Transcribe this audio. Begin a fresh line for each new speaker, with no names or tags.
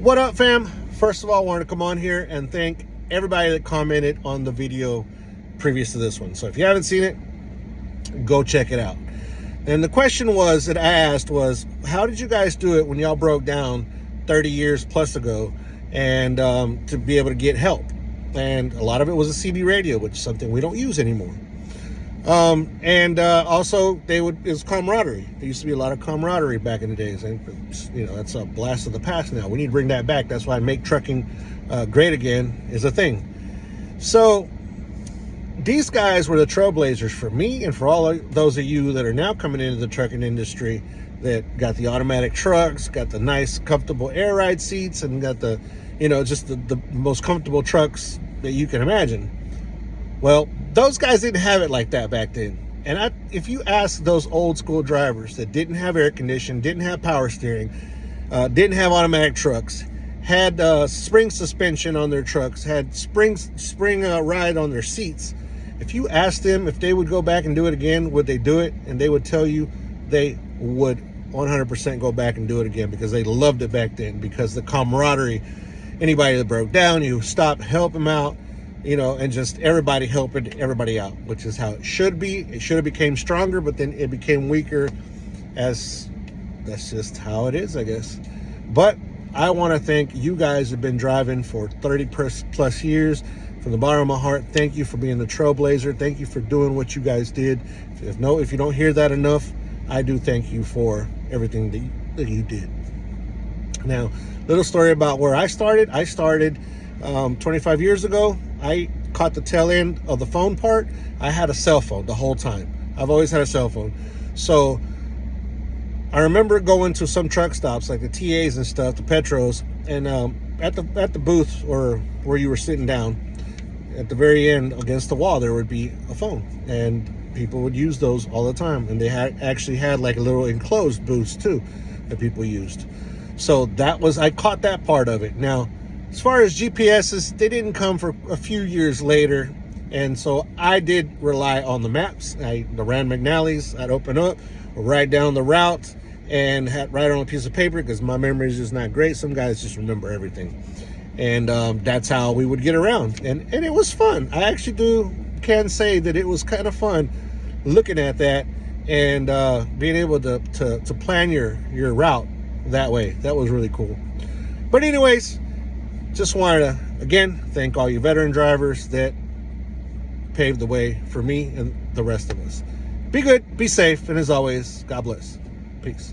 What up, fam? First of all, I wanted to come on here and thank everybody that commented on the video previous to this one. So if you haven't seen it, go check it out. And the question that I asked was, how did you guys do it when y'all broke down 30 years plus ago and to be able to get help? And a lot of it was a CB radio, which is something we don't use anymore. Also it was camaraderie. There used to be a lot of camaraderie back in the days, and that's a blast of the past now. We need to bring that back. That's why Make Trucking Great Again is a thing. So these guys were the trailblazers for me and for all of those of you that are now coming into the trucking industry that got the automatic trucks, got the nice comfortable air ride seats, and got the just the most comfortable trucks that you can imagine. Well, those guys didn't have it like that back then. And if you ask those old school drivers that didn't have air conditioning, didn't have power steering, didn't have automatic trucks, had spring suspension on their trucks, had spring ride on their seats, if you asked them if they would go back and do it again, would they do it? And they would tell you they would 100% go back and do it again, because they loved it back then, because the camaraderie, anybody that broke down, you stop, help them out, and just everybody helping everybody out, which is how it should be. It should have became stronger, but then it became weaker, as that's just how it is, I guess. But I want to thank you guys who've been driving for 30 plus years. From the bottom of my heart, thank you for being the trailblazer. Thank you for doing what you guys did. If you don't hear that enough, I do thank you for everything that you did. Now, little story about where I started. I started 25 years ago. I caught the tail end of the phone part. I had a cell phone the whole time. I've always had a cell phone. So I remember going to some truck stops like the TAs and stuff, the Petros, and at the booth or where you were sitting down, at the very end against the wall, there would be a phone, and people would use those all the time. And they actually had like a little enclosed booths too that people used. So I caught that part of it. Now, as far as GPSs, they didn't come for a few years later. And so I did rely on the maps. The Rand McNally's, I'd open up, write down the route, and write on a piece of paper, because my memory is just not great. Some guys just remember everything. And that's how we would get around. And it was fun. I actually can say that it was kind of fun looking at that and being able to plan your route that way. That was really cool. But anyways, just wanted to, again, thank all you veteran drivers that paved the way for me and the rest of us. Be good, be safe, and as always, God bless. Peace.